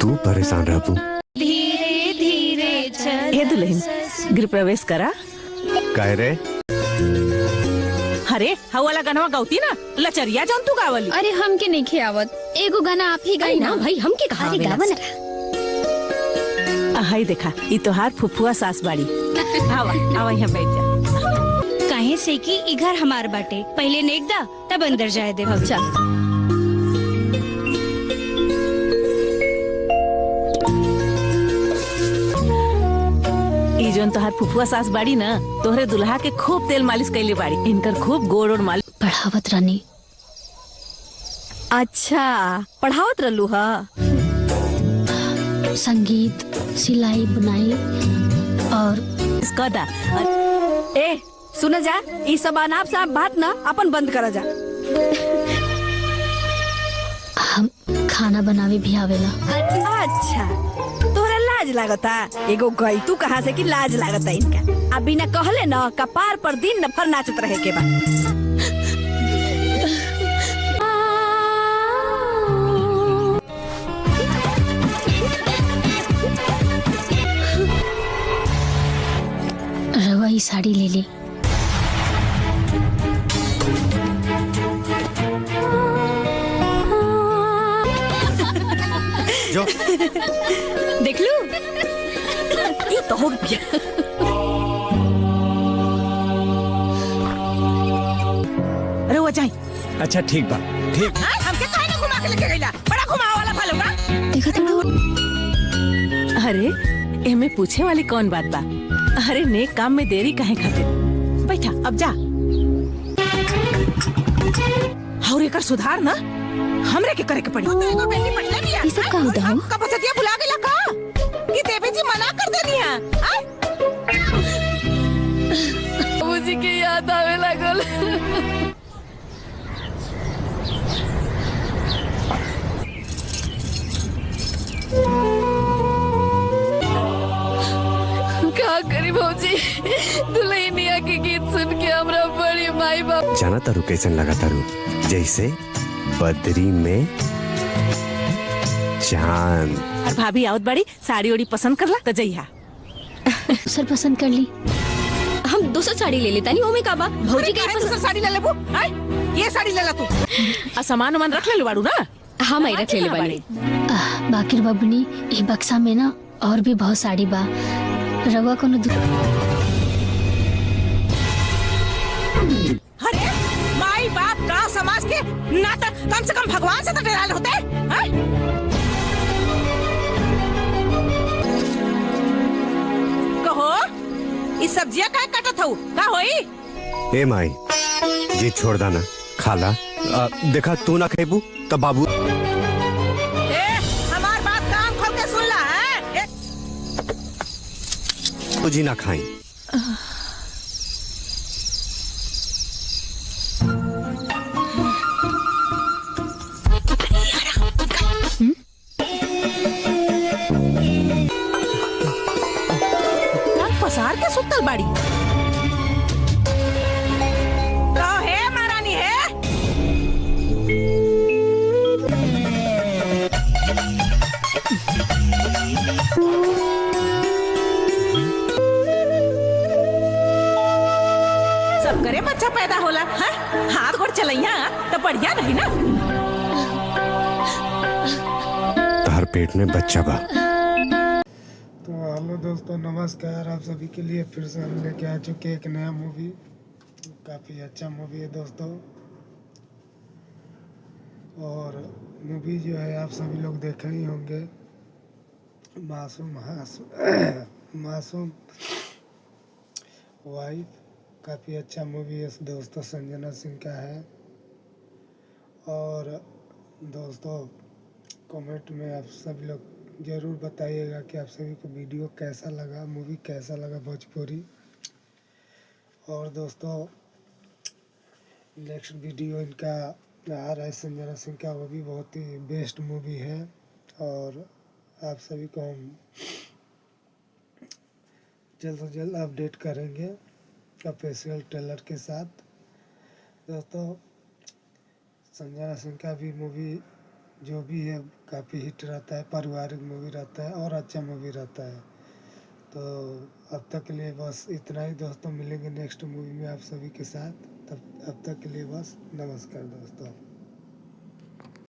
तू परेशान रहबू। धीरे धीरे चल। हे दुल्हन, गृह प्रवेश करा। काहे रे? अरे हवाला गाना गावती ना, लचरिया जान तू गावली। अरे हमके नहीं खियावत, एगो गाना आप ही गाई ना भाई, हमके कहा अरे गावा ना। हाय देखा, ई तोहार फुफुआ सास बाड़ी। आवा आवा यहाँ बैठ जा। काहे से कि ई घर हमार बाटे, पहले नेक दा तब अंदर जाए दे। चल ई जोन तोहार फुफुआ सास बाड़ी ना, तोहरे दुल्हा के खूब तेल मालिश कैले बाड़ी। इनकर खूब गोड़ और मालिश पढ़ावत रानी। अच्छा पढ़ावत रहलू हा? संगीत, सिलाई बुनाई और इसका दा। ए सुन जा, ई सब अनाप शनाप बात ना अपन बंद करा जा। हम खाना बनावे भी आवेला। अच्छा तोहरा लाज लागता? एगो गई तू कहाँ से कि लाज लागता इनका। अब बिना कहले न कपार पर दिन नफर नाचत रहे के बा। रवा ही साड़ी ले ली। जो देख लू ये तो हो गया। अरे वो जाए। अच्छा ठीक बा, ठीक। हमके काहे ना घुमा के लेके गइला? बड़ा घुमावा वाला फालूगा। देखा तो अरे एमे पूछे वाली कौन बात बा? अरे नेक काम में देरी काहे खातिर? बैठा अब जा। और एकर सुधार ना हमरे के करे के पड़ी। एगो बेटी पटले बिया। ये सब का होता हो? कब सदिया भुला गेला का? कि देवी जी मना कर देनी है। बाबूजी के याद आवे लागल। क्या करी भौजी, दुल्हनिया के गीत सुन के हमरा बड़ी माई बाप। जाना तारू कैसन लगा तारू? जैसे बदरी में चांद। और भाभी आवत बड़ी, साड़ी ओड़ी पसंद करला त जइहा। सर पसंद कर ली। हम दूसरा साड़ी ले लेता नहीं, ओमे का बा भौजी के दूसरा साड़ी ले लेबू। ये साड़ी ले ला तू। आ सामान वामान रख ले बाड़ू ना? हम आई रख ले बाड़ी। बाकिर बबनी, ये बक्सा में ना और भी बहुत साड़ी बा। रवा को अरे माई बाप का समाज के नाटक, कम से कम भगवान से तो डराल होते हैं? कहो ये सब्जियां काहे काटत हऊ? का होई? ए माई जी छोड़ दाना, खाला। देखा तू ना खेबू तो बाबू। ए हमार बात कान खोल के सुन ला है? तो जी ना खाई। पसार के सुतल बाड़ी। तो है महारानी है। सब करे बच्चा पैदा होला है? हाथ गोड़ चलैया तो बढ़िया नहीं ना? तार पेट में बच्चा बा। तो हेलो दोस्तों, नमस्कार। आप सभी के लिए फिर से हम लेके आ चुके हैं एक नया मूवी। काफ़ी अच्छा मूवी है दोस्तों, और मूवी जो है आप सभी लोग देखे ही होंगे। मासूम वाइफ, काफ़ी अच्छा मूवी है दोस्तों। संजना सिंह का है। और दोस्तों कमेंट में आप सभी लोग ज़रूर बताइएगा कि आप सभी को वीडियो कैसा लगा, मूवी कैसा लगा भोजपुरी। और दोस्तों नेक्स्ट वीडियो इनका आ रहा है संजना सिंह का, वो भी बहुत ही बेस्ट मूवी है। और आप सभी को हम जल्द से जल्द अपडेट करेंगे ऑफिशियल ट्रेलर के साथ। दोस्तों संजना सिंह का भी मूवी जो भी है काफ़ी हिट रहता है, पारिवारिक मूवी रहता है और अच्छा मूवी रहता है। तो अब तक के लिए बस इतना ही दोस्तों, मिलेंगे नेक्स्ट मूवी में आप सभी के साथ। तब अब तक के लिए बस नमस्कार दोस्तों।